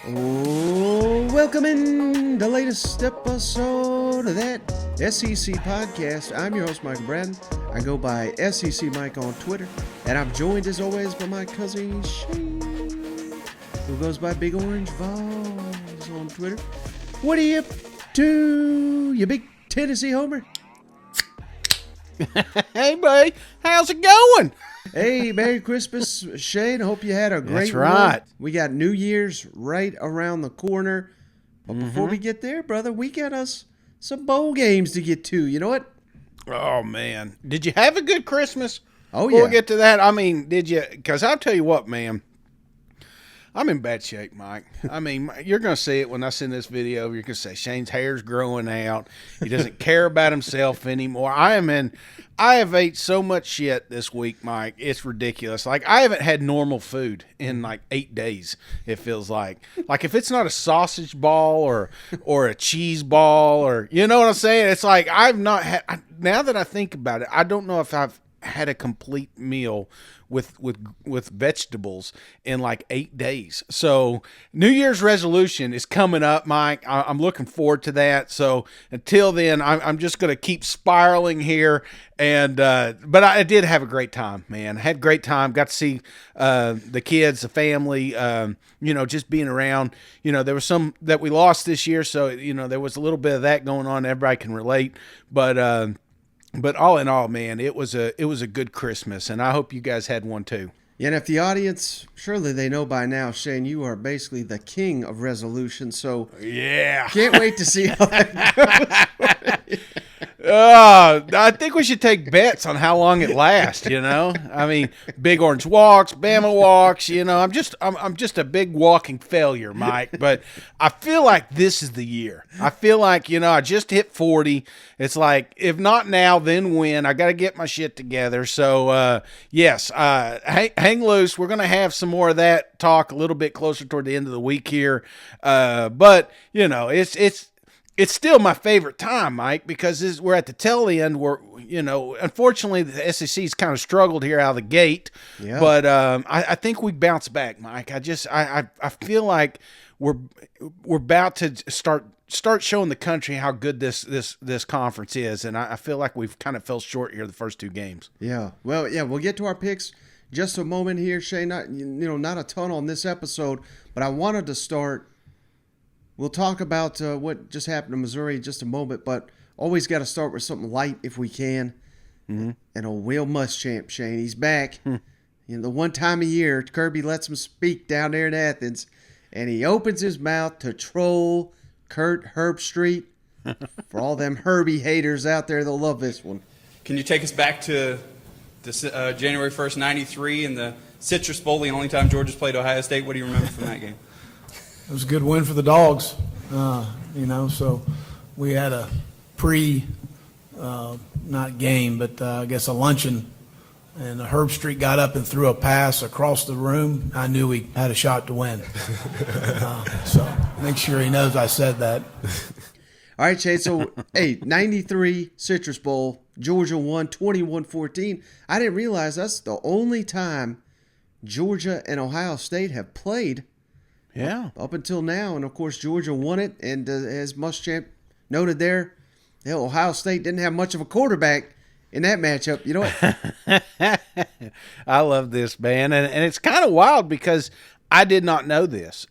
Oh, welcome in the latest episode of that SEC podcast. I'm your host, Michael Bratton. I go by SEC Mike on Twitter, and I'm joined as always by my cousin Shane, who goes by Big Orange Balls on Twitter. What are you up to, you big Tennessee homer? Hey, buddy. How's it going? Hey, Merry Christmas, Shane. I hope you had a great That's right. one. We got New Year's right around the corner. But before we get there, brother, we got us some bowl games to get to. You know what? Oh, man. Did you have a good Christmas? Oh, Before yeah. we get to that, I mean, did you? Because I'll tell you what, man. I'm in bad shape, Mike. I mean, you're going to see it when I send this video. You're going to say Shane's hair's growing out. He doesn't care about himself anymore. I have ate so much shit this week, Mike. It's ridiculous. Like, I haven't had normal food in like 8 days, it feels like. Like, if it's not a sausage ball or a cheese ball or, you know what I'm saying? It's like I've not had, now that I think about it, I don't know if I've had a complete meal with vegetables in like 8 days. So New Year's resolution is coming up, Mike. I'm looking forward to that. So until then, I'm just going to keep spiraling here. And but I did have a great time, man. I had a great time. Got to see the kids, the family, just being around. You know, there was some that we lost this year. So, you know, there was a little bit of that going on. Everybody can relate. But all in all, man, it was a good Christmas, and I hope you guys had one too. Yeah, and if the audience, surely they know by now, Shane, you are basically the king of resolution. So Yeah. can't wait to see how that goes. I think we should take bets on how long it lasts, you know? I mean, Big Orange walks, Bama walks, you know. I'm just a big walking failure, Mike, but I feel like this is the year. I feel like, you know, I just hit 40. It's like, if not now, then when? I got to get my shit together. So, yes, hang loose. We're going to have some more of that talk a little bit closer toward the end of the week here. But, you know, it's still my favorite time, Mike, because we're at the tail end where, you know, unfortunately the SEC's kind of struggled here out of the gate. Yeah. But I think we bounce back, Mike. I feel like we're about to start showing the country how good this conference is, and I feel like we've kind of fell short here the first two games. Yeah. Well, yeah, we'll get to our picks just a moment here, Shane. Not a ton on this episode, but I wanted to start. We'll talk about what just happened to Missouri in just a moment, but always got to start with something light if we can. Mm-hmm. And old Will Muschamp, Shane, he's back. You know, the one time a year, Kirby lets him speak down there in Athens, and he opens his mouth to troll Kirk Herbstreit. For all them Herbie haters out there, they'll love this one. Can you take us back to January 1st, 93, and the Citrus Bowl, the only time Georgia's played Ohio State? What do you remember from that game? It was a good win for the Dogs, so we had a not game, but I guess a luncheon, and Herbstreit got up and threw a pass across the room. I knew we had a shot to win. So make sure he knows I said that. All right, Shane, so, 93 Citrus Bowl, Georgia won 21-14. I didn't realize that's the only time Georgia and Ohio State have played. Yeah. Up until now, and of course Georgia won it, and as Muschamp noted there, Ohio State didn't have much of a quarterback in that matchup. You know what? I love this, man, and it's kind of wild because I did not know this.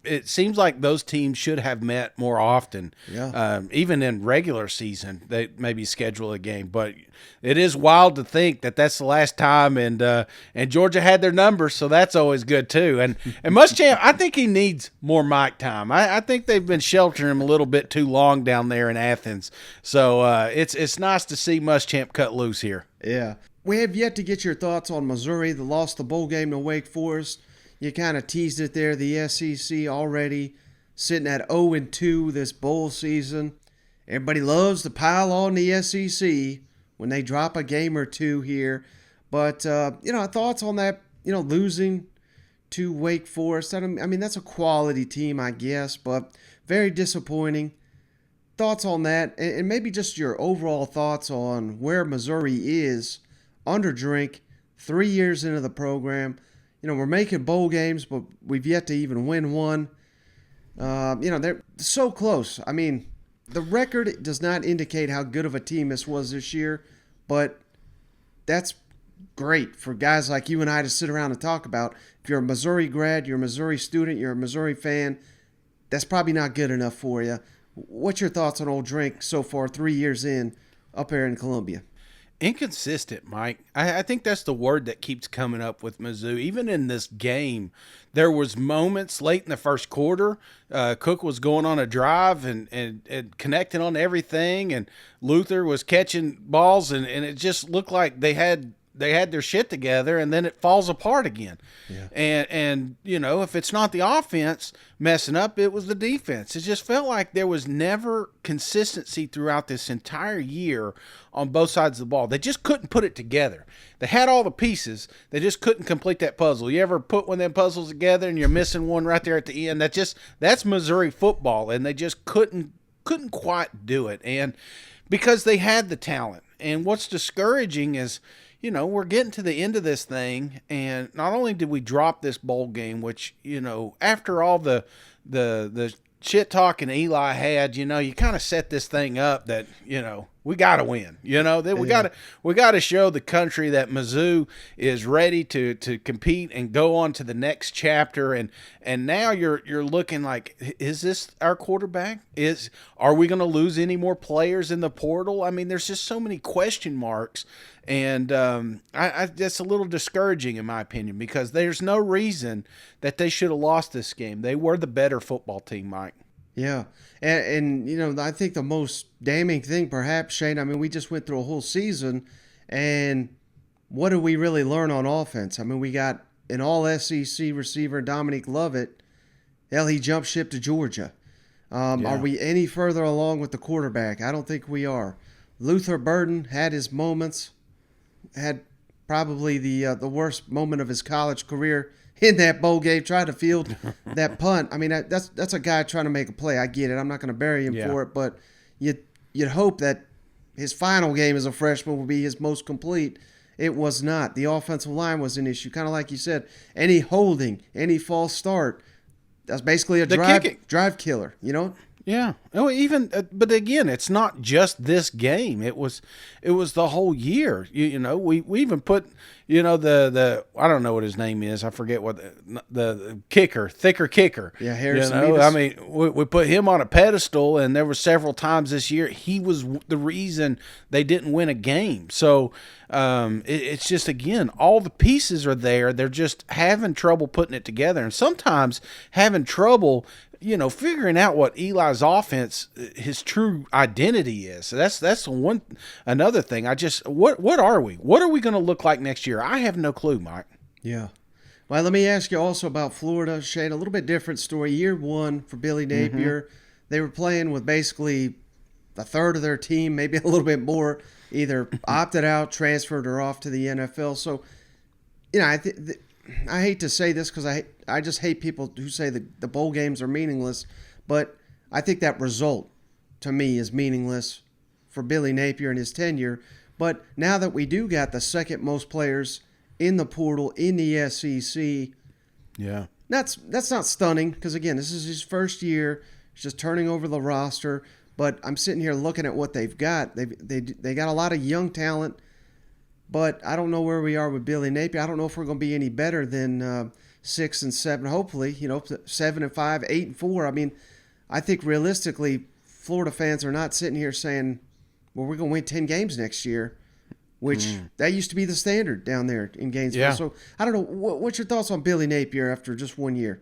It seems like those teams should have met more often. Yeah. Even in regular season, they maybe schedule a game, but it is wild to think that that's the last time. And Georgia had their numbers, so that's always good too. And Muschamp, I think he needs more mic time. I think they've been sheltering him a little bit too long down there in Athens. So it's nice to see Muschamp cut loose here. Yeah. We have yet to get your thoughts on Missouri, that lost the bowl game to Wake Forest. You kind of teased it there, the SEC already sitting at 0-2 this bowl season. Everybody loves to pile on the SEC when they drop a game or two here. But, thoughts on that, losing to Wake Forest. I mean, that's a quality team, I guess, but very disappointing. thoughts on that, and maybe just your overall thoughts on where Missouri is under Drink, 3 years into the program. We're making bowl games, but we've yet to even win one. They're so close. I mean, the record does not indicate how good of a team this was this year, but that's great for guys like you and I to sit around and talk about. If you're a Missouri grad, you're a Missouri student, you're a Missouri fan, that's probably not good enough for you. What's your thoughts on Old Drink so far, 3 years in, up here in Columbia? Inconsistent, Mike. I think that's the word that keeps coming up with Mizzou. Even in this game, there was moments late in the first quarter. Cook was going on a drive and connecting on everything, and Luther was catching balls, and it just looked like they had their shit together, and then it falls apart again. Yeah. And if it's not the offense messing up, it was the defense. It just felt like there was never consistency throughout this entire year on both sides of the ball. They just couldn't put it together. They had all the pieces. They just couldn't complete that puzzle. You ever put one of them puzzles together and you're missing one right there at the end? That's Missouri football, and they just couldn't quite do it. And because they had the talent. And what's discouraging is, we're getting to the end of this thing, and not only did we drop this bowl game, which, after all the shit talking Eli had, you kind of set this thing up that, we got to win. That we got to show the country that Mizzou is ready to compete and go on to the next chapter. And now you're looking like, is this our quarterback? Are we going to lose any more players in the portal? I mean, there's just so many question marks. And that's a little discouraging in my opinion, because there's no reason that they should have lost this game. They were the better football team, Mike. Yeah. And I think the most damning thing perhaps, Shane, I mean, we just went through a whole season, and what did we really learn on offense? I mean, we got an all-SEC receiver, Dominique Lovett. Hell, he jumped ship to Georgia. Are we any further along with the quarterback? I don't think we are. Luther Burden had his moments, had probably the worst moment of his college career in that bowl game, tried to field that punt. I mean, that's a guy trying to make a play. I get it. I'm not going to bury him for it, but you'd hope that his final game as a freshman will be his most complete. It was not. The offensive line was an issue. Kind of like you said, any holding, any false start, that's basically a drive killer, Yeah. Oh, but again, it's not just this game. It was the whole year. We even put, the I don't know what his name is. I forget what the thicker kicker. Yeah, Harrison. I mean, we put him on a pedestal, and there were several times this year he was the reason they didn't win a game. So it's just, again, all the pieces are there. They're just having trouble putting it together, and sometimes having trouble figuring out what Eli's offense, his true identity is. So that's another thing. What are we? What are we going to look like next year? I have no clue, Mike. Yeah. Well, let me ask you also about Florida, Shane. A little bit different story. Year one for Billy Napier. Mm-hmm. They were playing with basically a third of their team, maybe a little bit more, either opted out, transferred, or off to the NFL. So, I hate to say this because I just hate people who say the bowl games are meaningless, but I think that result, to me, is meaningless for Billy Napier and his tenure. But now that we do got the second most players in the portal in the SEC, yeah, that's not stunning because, again, this is his first year. He's just turning over the roster. But I'm sitting here looking at what they've got. They got a lot of young talent. But I don't know where we are with Billy Napier. I don't know if we're going to be any better than 6 and 7. Hopefully, 7 and 5, 8 and 4. I mean, I think realistically, Florida fans are not sitting here saying, "Well, we're going to win 10 games next year," which that used to be the standard down there in Gainesville. Yeah. So I don't know. What's your thoughts on Billy Napier after just 1 year?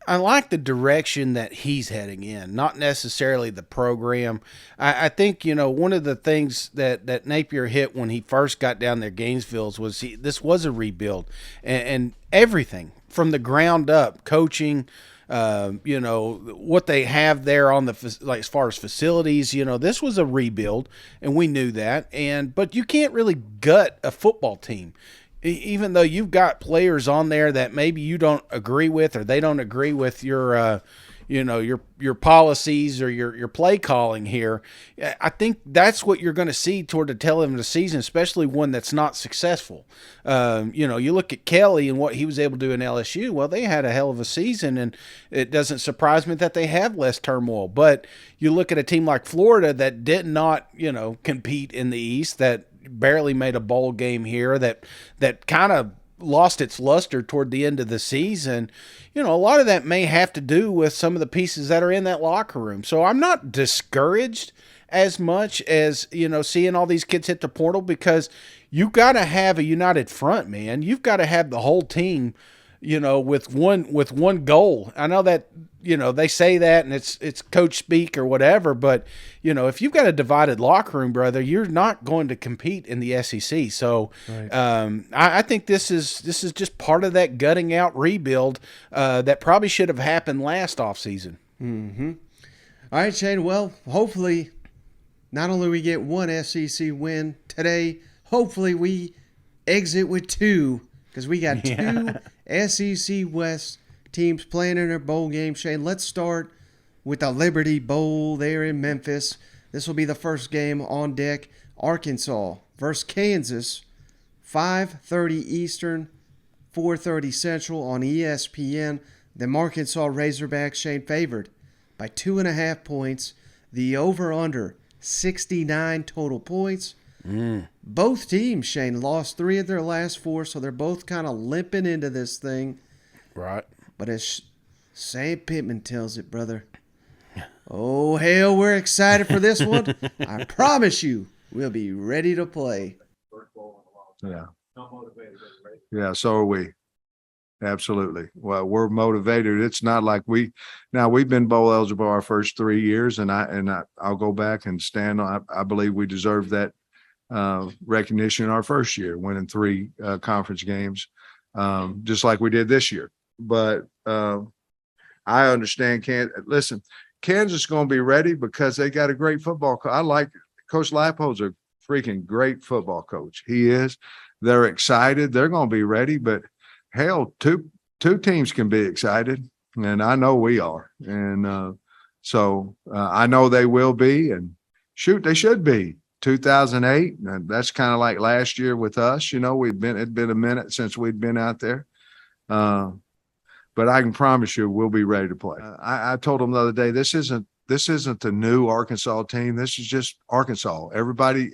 I like the direction that he's heading in, not necessarily the program. I think, one of the things that Napier hit when he first got down there, Gainesville, was this was a rebuild. And everything from the ground up, coaching, what they have there on as far as facilities, this was a rebuild, and we knew that. But you can't really gut a football team. Even though you've got players on there that maybe you don't agree with or they don't agree with your your policies or your play calling here. I think that's what you're going to see toward the tail end of the season, especially one that's not successful. You look at Kelly and what he was able to do in LSU. Well, they had a hell of a season, and it doesn't surprise me that they have less turmoil. But you look at a team like Florida that did not, compete in the East, that barely made a bowl game here, that kind of lost its luster toward the end of the season. A lot of that may have to do with some of the pieces that are in that locker room. So I'm not discouraged as much as, seeing all these kids hit the portal, because you got to have a united front, man. You've got to have the whole team, with one goal. I know that, they say that and it's coach speak or whatever, but if you've got a divided locker room, brother, you're not going to compete in the SEC. So right. I think this is just part of that gutting out rebuild that probably should have happened last offseason. Mm-hmm. All right, Shane. Well, hopefully not only we get one SEC win today, hopefully we exit with two, because we got two SEC West teams playing in their bowl game. Shane, let's start with the Liberty Bowl there in Memphis. This will be the first game on deck. Arkansas versus Kansas, 5:30 Eastern, 4:30 Central on ESPN. The Arkansas Razorbacks, Shane, favored by 2.5 points. The over-under, 69 total points. Both teams, Shane, lost 3 of their last 4, so they're both kind of limping into this thing. Right. But as Sam Pittman tells it, brother, oh, hell, we're excited for this one. I promise you, we'll be ready to play. Yeah. Yeah, so are we. Absolutely. Well, we're motivated. It's not like we've been bowl eligible our first 3 years, and I'll go back and stand on. I believe we deserve that recognition in our first year, winning 3 conference games, just like we did this year. But I understand. Kansas is going to be ready because they got a great football coach. I like Coach Lapo's a freaking great football coach. He is. They're excited. They're going to be ready. But hell, two teams can be excited, and I know we are. And so I know they will be. And shoot, they should be. 2008. And that's kind of like last year with us. It'd been a minute since we'd been out there. But I can promise you we'll be ready to play. I told them the other day, this isn't the new Arkansas team. This is just Arkansas. Everybody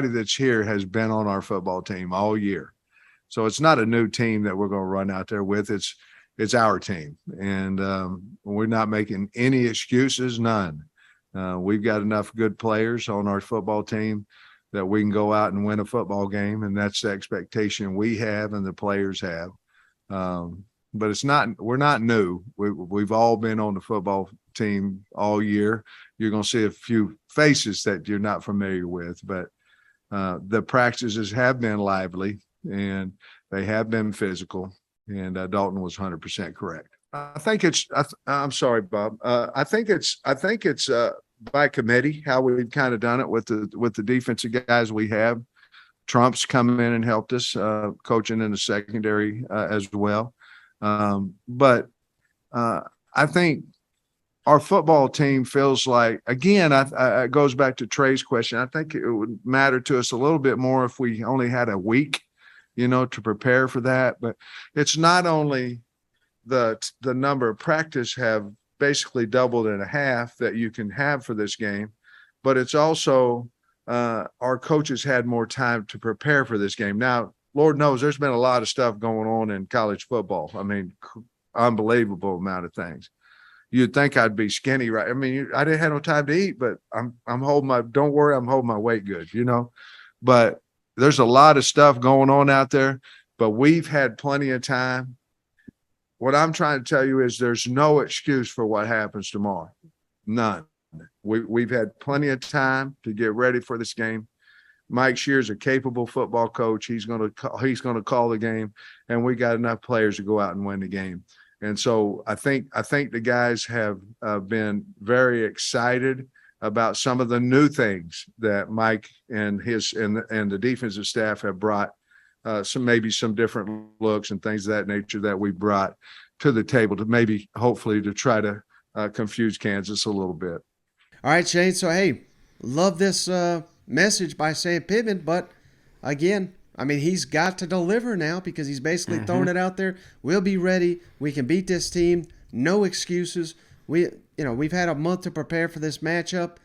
that's here has been on our football team all year. So it's not a new team that we're going to run out there with. It's our team. And we're not making any excuses, none. We've got enough good players on our football team that we can go out and win a football game. And that's the expectation we have and the players have. But we're not new. We've all been on the football team all year. You're going to see a few faces that you're not familiar with, but the practices have been lively and they have been physical, and Dalton was 100% correct. I'm sorry, Bob. I think it's by committee how we've kind of done it with the defensive guys we have. Trump's come in and helped us coaching in the secondary as well. But I think our football team feels like, again, it goes back to Trey's question. I think it would matter to us a little bit more if we only had a week, to prepare for that. But it's not only the number of practice have basically doubled in a half that you can have for this game, but it's also our coaches had more time to prepare for this game. Now, Lord knows there's been a lot of stuff going on in college football. I mean, unbelievable amount of things. You'd think I'd be skinny, right? I mean, I didn't have no time to eat, but I'm holding don't worry, I'm holding my weight good, But there's a lot of stuff going on out there, but we've had plenty of time. What I'm trying to tell you is there's no excuse for what happens tomorrow. None. We've had plenty of time to get ready for this game. Mike Shear's a capable football coach. He's going to call the game, and we got enough players to go out and win the game. And so I think the guys have been very excited about some of the new things that Mike and the defensive staff have brought. Some different looks and things of that nature that we brought to the table to maybe hopefully to try to confuse Kansas a little bit. All right, Shane. So, hey, love this message by Sam Pittman, but again, I mean, he's got to deliver now because he's basically throwing it out there. We'll be ready. We can beat this team. No excuses. We've had a month to prepare for this matchup,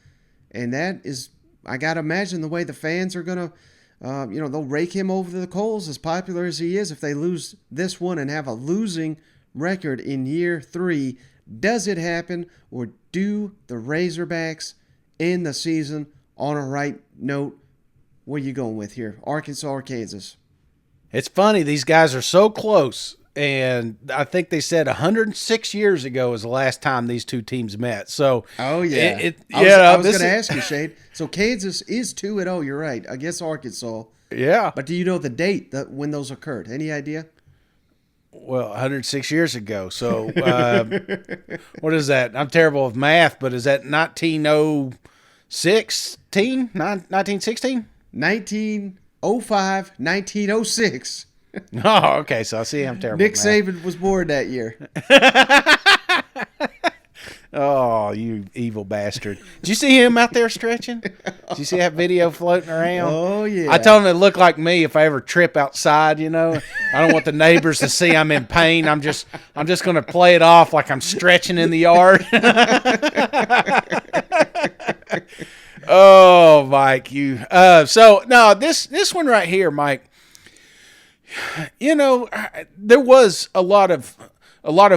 and that is, I got to imagine the way the fans are going to, they'll rake him over the coals, as popular as he is. If they lose this one and have a losing record in year 3, does it happen, or do the Razorbacks end the season on a right note? What are you going with here, Arkansas or Kansas? It's funny. These guys are so close. And I think they said 106 years ago was the last time these two teams met. So, oh yeah, I was going to ask you, Shade. So Kansas is 2-0. You're right. I guess Arkansas. Yeah. But do you know the date when those occurred? Any idea? Well, 106 years ago. So, what is that? I'm terrible with math, but is that 1916? 1916? 1905, 1906. Oh, okay. So I see I'm terrible. Nick Saban was born that year. Oh, you evil bastard. Did you see him out there stretching? Did you see that video floating around? Oh, yeah. I told him it looked like me if I ever trip outside, I don't want the neighbors to see I'm in pain. I'm just going to play it off like I'm stretching in the yard. Oh, Mike, you. This one right here, Mike, there was a lot of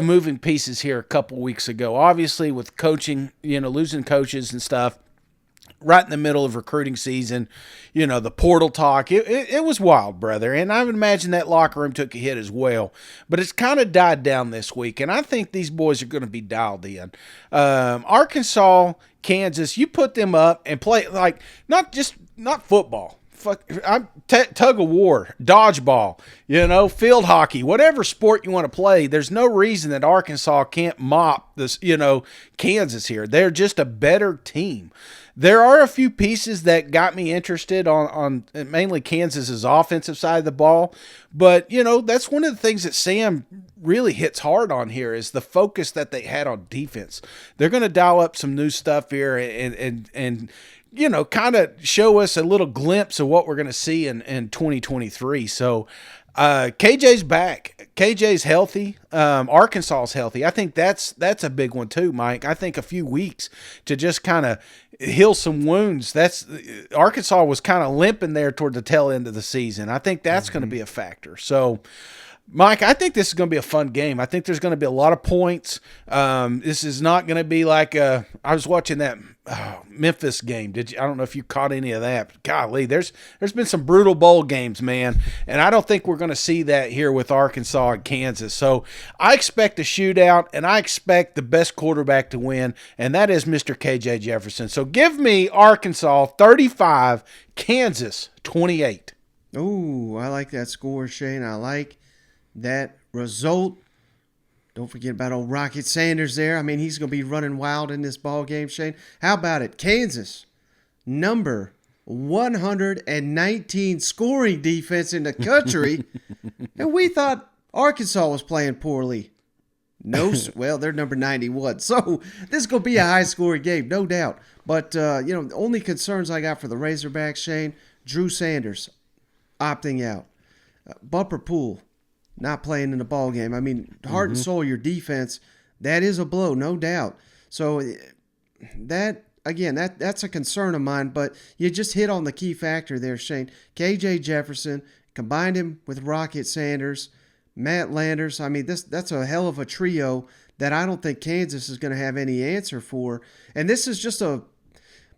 moving pieces here a couple weeks ago. Obviously, with coaching, losing coaches and stuff, right in the middle of recruiting season, the portal talk. It was wild, brother, and I would imagine that locker room took a hit as well. But it's kind of died down this week, and I think these boys are going to be dialed in. Arkansas, Kansas, you put them up and play like not football. Tug of war, dodgeball, field hockey, whatever sport you want to play. There's no reason that Arkansas can't mop this, Kansas here. They're just a better team. There are a few pieces that got me interested on mainly Kansas's offensive side of the ball, but that's one of the things that Sam really hits hard on here is the focus that they had on defense. They're going to dial up some new stuff here and kind of show us a little glimpse of what we're going to see in 2023. So KJ's back. KJ's healthy. Arkansas's healthy. I think that's a big one too, Mike. I think a few weeks to just kind of heal some wounds. Arkansas was kind of limping there toward the tail end of the season. I think that's going to be a factor. So, Mike, I think this is going to be a fun game. I think there's going to be a lot of points. This is not going to be like I was watching that Memphis game. I don't know if you caught any of that. Golly, there's been some brutal bowl games, man, and I don't think we're going to see that here with Arkansas and Kansas. So I expect a shootout, and I expect the best quarterback to win, and that is Mr. KJ Jefferson. So give me Arkansas 35, Kansas 28. Ooh, I like that score, Shane. I like that result. Don't forget about old Rocket Sanders there. I mean, he's going to be running wild in this ball game, Shane. How about it? Kansas, number 119 scoring defense in the country. And we thought Arkansas was playing poorly. No, well, they're number 91. So this is going to be a high-scoring game, no doubt. But, the only concerns I got for the Razorbacks, Shane, Drew Sanders opting out. Bumper Pool not playing in the ball game. I mean, heart and soul, your defense, that is a blow, no doubt. So that's a concern of mine, but you just hit on the key factor there, Shane. KJ Jefferson, combined him with Rocket Sanders, Matt Landers. I mean, that's a hell of a trio that I don't think Kansas is going to have any answer for. And this is just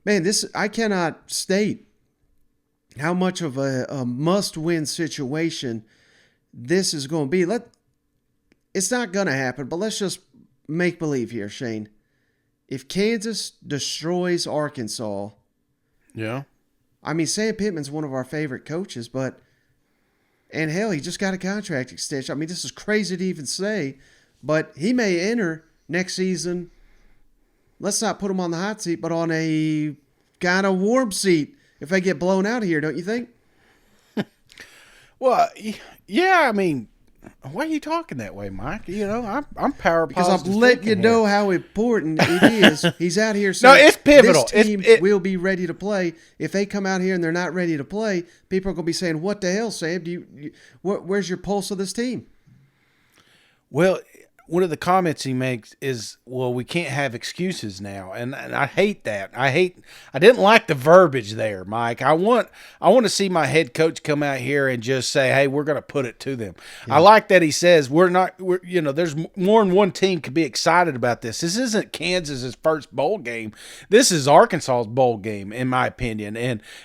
I cannot state how much of a must-win situation this is going to be. It's not going to happen, but let's just make believe here, Shane. If Kansas destroys Arkansas, yeah. I mean, Sam Pittman's one of our favorite coaches, and hell, he just got a contract extension. I mean, this is crazy to even say, but he may enter next season. Let's not put him on the hot seat, but on a kind of warm seat if they get blown out of here, don't you think? Well, yeah, I mean, Why are you talking that way, Mike? You know, I'm power Because positive. I'm letting you know here. how important it is. He's out here saying, No, it's pivotal. This team will be ready to play. If they come out here and they're not ready to play, people are going to be saying, "What the hell, Sam? Where's your pulse of this team?" Well, one of the comments he makes is, well, we can't have excuses now. And I hate that. I didn't like the verbiage there, Mike. I want to see my head coach come out here and just say, hey, we're going to put it to them. Yeah. I like that he says there's more than one team could be excited about this. This isn't Kansas's first bowl game. This is Arkansas's bowl game, in my opinion.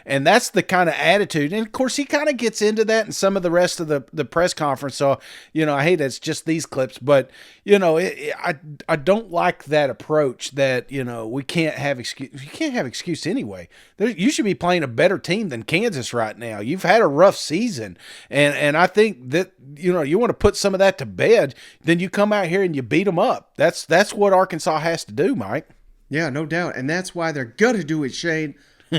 And that's the kind of attitude. And of course, he kind of gets into that in some of the rest of the press conference. So, I hate it's just these clips, but I don't like that approach that, we can't have excuse. You can't have excuse anyway. You should be playing a better team than Kansas right now. You've had a rough season. And I think that, you want to put some of that to bed, then you come out here and you beat them up. That's what Arkansas has to do, Mike. Yeah, no doubt. And that's why they're going to do it, Shane.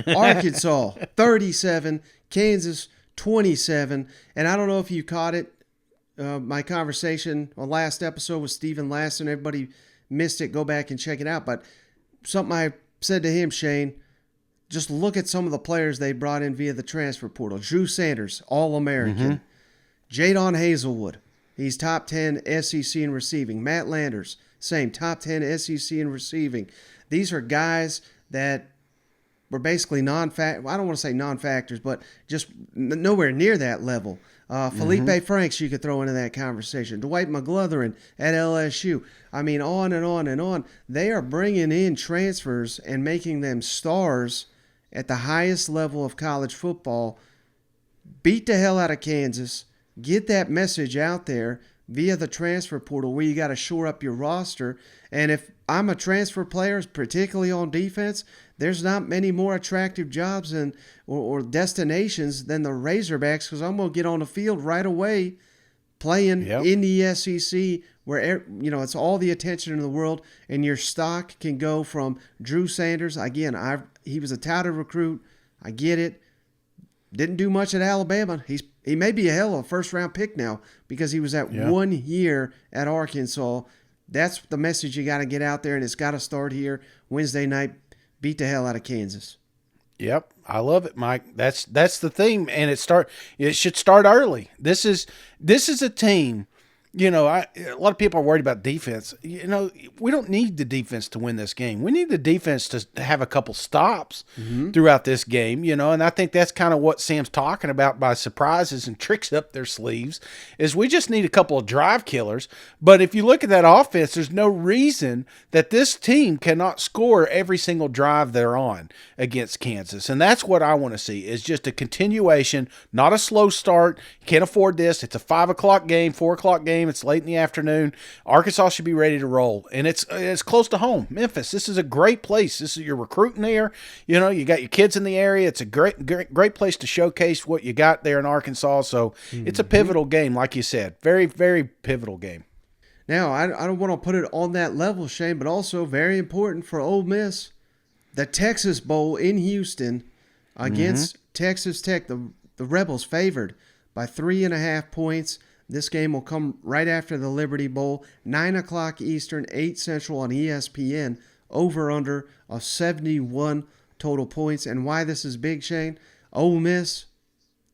Arkansas 37, Kansas 27. And I don't know if you caught it. My conversation on last episode with Stephen Lasson. Everybody missed it. Go back and check it out. But something I said to him, Shane, just look at some of the players they brought in via the transfer portal. Drew Sanders, All-American. Jadon Hazelwood, he's top 10 SEC in receiving. Matt Landers, same, top 10 SEC in receiving. These are guys that were basically I don't want to say non-factors, but just nowhere near that level. Felipe Franks, you could throw into that conversation. Dwight McGlothern at LSU. I mean, on and on and on. They are bringing in transfers and making them stars at the highest level of college football. Beat the hell out of Kansas. Get that message out there via the transfer portal where you got to shore up your roster. And if I'm a transfer player, particularly on defense, there's not many more attractive jobs or destinations than the Razorbacks, because I'm going to get on the field right away playing in the SEC where it's all the attention in the world, and your stock can go from Drew Sanders. Again, he was a touted recruit. I get it. Didn't do much at Alabama. He may be a hell of a first-round pick now because he was at 1 year at Arkansas. That's the message you got to get out there, and it's got to start here Wednesday night. Beat the hell out of Kansas. Yep, I love it, Mike. That's the theme, and it should start early. This is a team. A lot of people are worried about defense. We don't need the defense to win this game. We need the defense to have a couple stops throughout this game, and I think that's kind of what Sam's talking about by surprises and tricks up their sleeves, is we just need a couple of drive killers. But if you look at that offense, there's no reason that this team cannot score every single drive they're on against Kansas. And that's what I want to see, is just a continuation, not a slow start. You can't afford this. It's a 5 o'clock game, 4 o'clock game. It's late in the afternoon. Arkansas should be ready to roll, and it's close to home. Memphis, this is a great place. This is your recruiting there. You got your kids in the area. It's a great place to showcase what you got there in Arkansas. So it's a pivotal game, like you said. Very, very pivotal game. Now, I don't want to put it on that level, Shane, but also very important for Ole Miss, the Texas Bowl in Houston against Texas Tech. The Rebels favored by 3.5 points. This game will come right after the Liberty Bowl, 9 o'clock Eastern, 8 Central on ESPN, over-under of 71 total points. And why this is big, Shane? Ole Miss,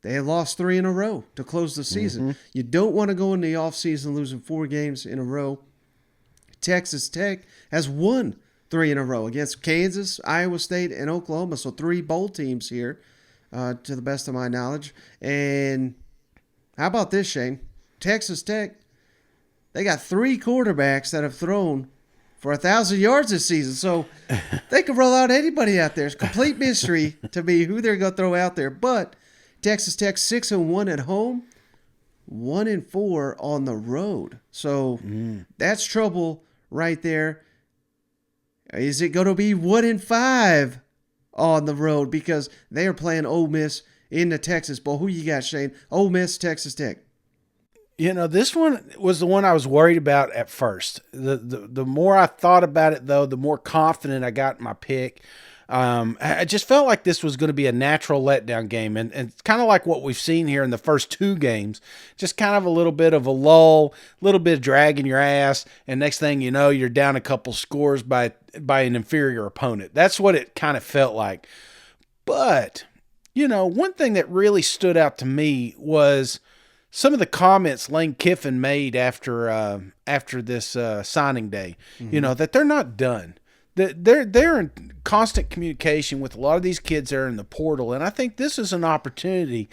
they have lost 3 in a row to close the season. You don't want to go in the offseason losing 4 games in a row. Texas Tech has won 3 in a row against Kansas, Iowa State, and Oklahoma. So 3 bowl teams here, to the best of my knowledge. And how about this, Shane? Texas Tech, they got 3 quarterbacks that have thrown for 1,000 yards this season. So they could roll out anybody out there. It's a complete mystery to me who they're going to throw out there. But Texas Tech 6-1 at home, 1-4 on the road. So that's trouble right there. Is it going to be 1-5 on the road? Because they are playing Ole Miss in the Texas Bowl. Who you got, Shane? Ole Miss, Texas Tech. This one was the one I was worried about at first. The more I thought about it, though, the more confident I got in my pick. I just felt like this was going to be a natural letdown game, and kind of like what we've seen here in the first 2 games, just kind of a little bit of a lull, a little bit of dragging your ass, and next thing you know, you're down a couple scores by an inferior opponent. That's what it kind of felt like. But, one thing that really stood out to me was some of the comments Lane Kiffin made after this signing day, that they're not done. They're in constant communication with a lot of these kids that are in the portal, and I think this is an opportunity,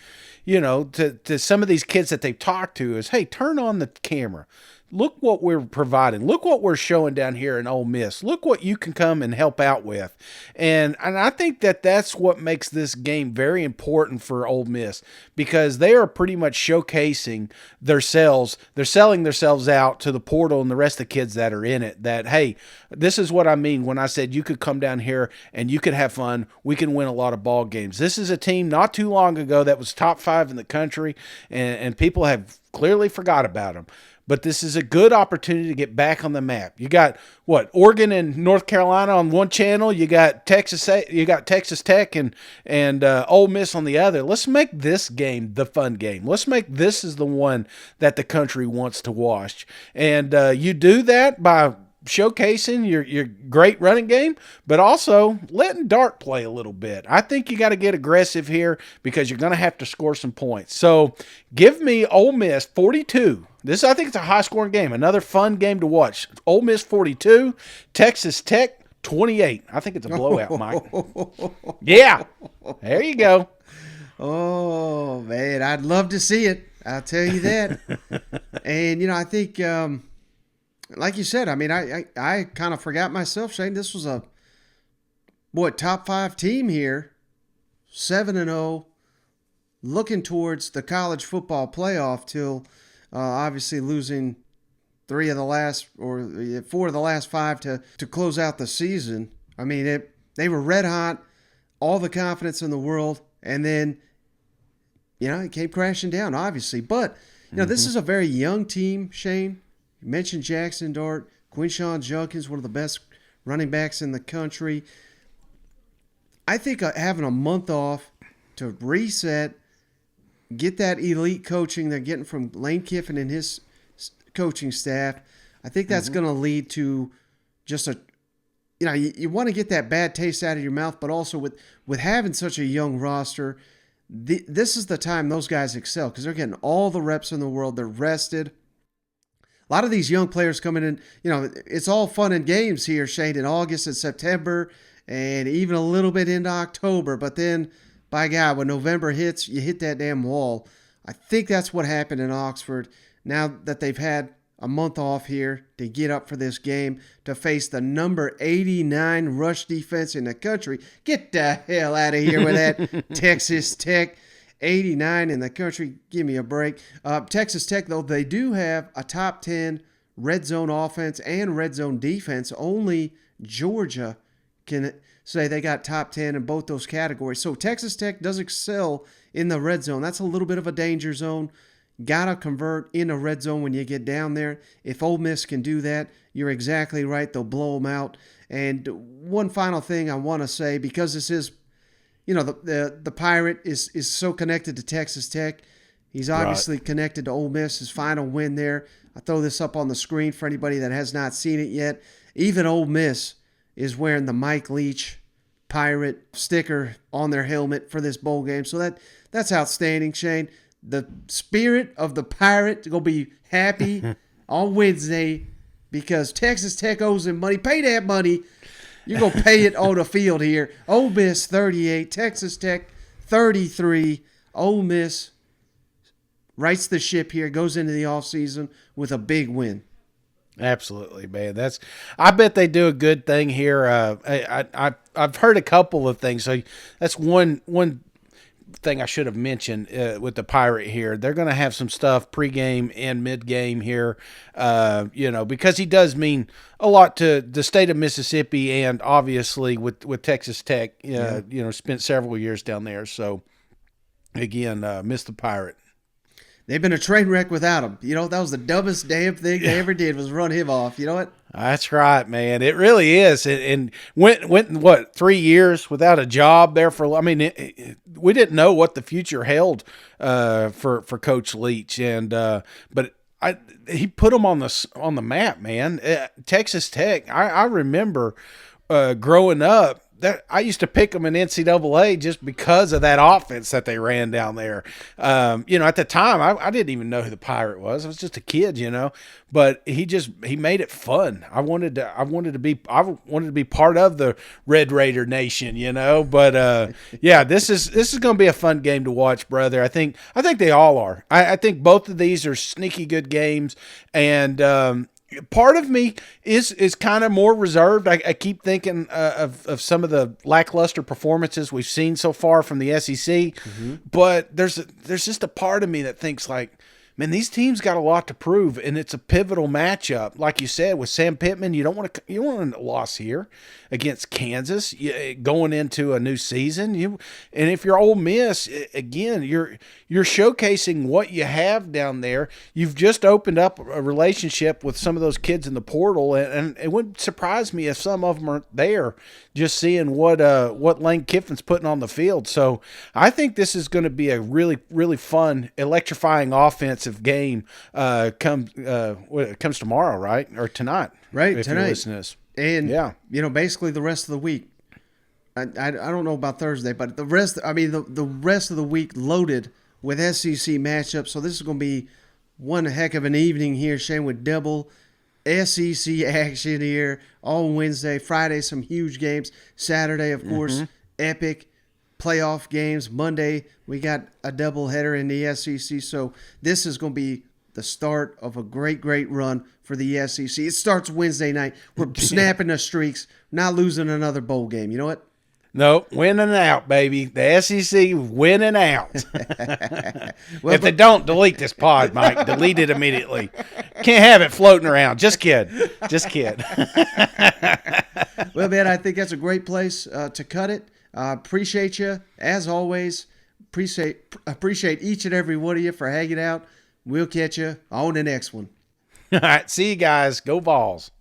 to some of these kids that they've talked to is, hey, turn on the camera. Look what we're providing. Look what we're showing down here in Ole Miss. Look what you can come and help out with. And I think that's what makes this game very important for Ole Miss, because they are pretty much showcasing themselves. They're selling themselves out to the portal and the rest of the kids that are in it, that, hey, this is what I mean when I said you could come down here and you could have fun. We can win a lot of ball games. This is a team not too long ago that was top 5 in the country, and people have clearly forgot about them. But this is a good opportunity to get back on the map. You got Oregon and North Carolina on one channel. You got Texas Tech and Ole Miss on the other. Let's make this game the fun game. Let's make this is the one that the country wants to watch. And you do that by showcasing your great running game, but also letting Dart play a little bit. I think you got to get aggressive here because you're going to have to score some points. So give me Ole Miss 42. I think it's a high-scoring game, another fun game to watch. Ole Miss 42, Texas Tech 28. I think it's a blowout, Mike. Yeah, there you go. Oh, man, I'd love to see it. I'll tell you that. And, I think, like you said, I mean, I kind of forgot myself, Shane. This was a, top 5 team here, 7-0, looking towards the college football playoff till obviously losing 4 of the last 5 to close out the season. I mean, they were red hot, all the confidence in the world, and then, it came crashing down, obviously. But, this is a very young team, Shane. You mentioned Jackson Dart, Quinshawn Judkins, one of the best running backs in the country. I think having a month off to reset, get that elite coaching they're getting from Lane Kiffin and his coaching staff, I think that's going to lead to just you want to get that bad taste out of your mouth, but also with having such a young roster, this is the time those guys excel because they're getting all the reps in the world. They're rested. A lot of these young players coming in, it's all fun and games here, Shane, in August and September and even a little bit into October. But then, by God, when November hits, you hit that damn wall. I think that's what happened in Oxford. Now that they've had a month off here to get up for this game to face the number 89 rush defense in the country. Get the hell out of here with that. Texas Tech. 89 in the country. Give me a break. Texas Tech, though, they do have a top 10 red zone offense and red zone defense. Only Georgia can say they got top 10 in both those categories. So Texas Tech does excel in the red zone. That's a little bit of a danger zone. Got to convert in a red zone when you get down there. If Ole Miss can do that, you're exactly right. They'll blow them out. And one final thing I want to say, because this is, the Pirate is so connected to Texas Tech. He's obviously connected to Ole Miss, his final win there. I throw this up on the screen for anybody that has not seen it yet. Even Ole Miss is wearing the Mike Leach Pirate sticker on their helmet for this bowl game. So that's outstanding, Shane. The spirit of the Pirate going to be happy on Wednesday because Texas Tech owes them money. Pay that money. You're going to pay it on the field here. Ole Miss 38, Texas Tech 33. Ole Miss rights the ship here, goes into the offseason with a big win. Absolutely, man. I bet they do a good thing here. I've heard a couple of things. So that's one thing I should have mentioned with the Pirate here. They're going to have some stuff pregame and midgame here, because he does mean a lot to the state of Mississippi and obviously with Texas Tech, spent several years down there. So, again, miss the Pirate. they've been a train wreck without him. You know, that was the dumbest damn thing they ever did was run him off. You know what? That's right, man. It really is. And went what 3 years without a job there for. I mean, we didn't know what the future held for Coach Leach, and but he put them on the map, man. Texas Tech. I remember growing up. That I used to pick them in NCAA just because of that offense that they ran down there. You know, at the time, I didn't even know who the Pirate was. I was just a kid, you know. But he made it fun. I wanted to be part of the Red Raider Nation, you know. But yeah, this is going to be a fun game to watch, brother. I think they all are. I think both of these are sneaky good games, and part of me is kind of more reserved. I keep thinking of some of the lackluster performances we've seen so far from the SEC, but there's just a part of me that thinks like, man, these teams got a lot to prove, and it's a pivotal matchup. Like you said, with Sam Pittman, you don't want a loss here against Kansas going into a new season. And if you're Ole Miss, again, you're showcasing what you have down there. You've just opened up a relationship with some of those kids in the portal, and it wouldn't surprise me if some of them aren't there. Just seeing what Lane Kiffin's putting on the field. So I think this is going to be a really, really fun, electrifying offensive game comes tomorrow, right? Or tonight. Right, if tonight. You're listening to this. And, yeah, you know, basically the rest of the week, I don't know about Thursday, but the rest of the week loaded with SEC matchups. So this is going to be one heck of an evening here, Shane, with double SEC action here on Wednesday. Friday, some huge games. Saturday, of course, epic playoff games. Monday, we got a doubleheader in the SEC. So this is going to be the start of a great, great run for the SEC. It starts Wednesday night. We're snapping the streaks, not losing another bowl game. You know what? No, winning out, baby. The SEC winning out. Well, if they don't, delete this pod, Mike. Delete it immediately. Can't have it floating around. Just kid. Well, man, I think that's a great place to cut it. Appreciate you, as always. Appreciate each and every one of you for hanging out. We'll catch you on the next one. All right, see you guys. Go Vols.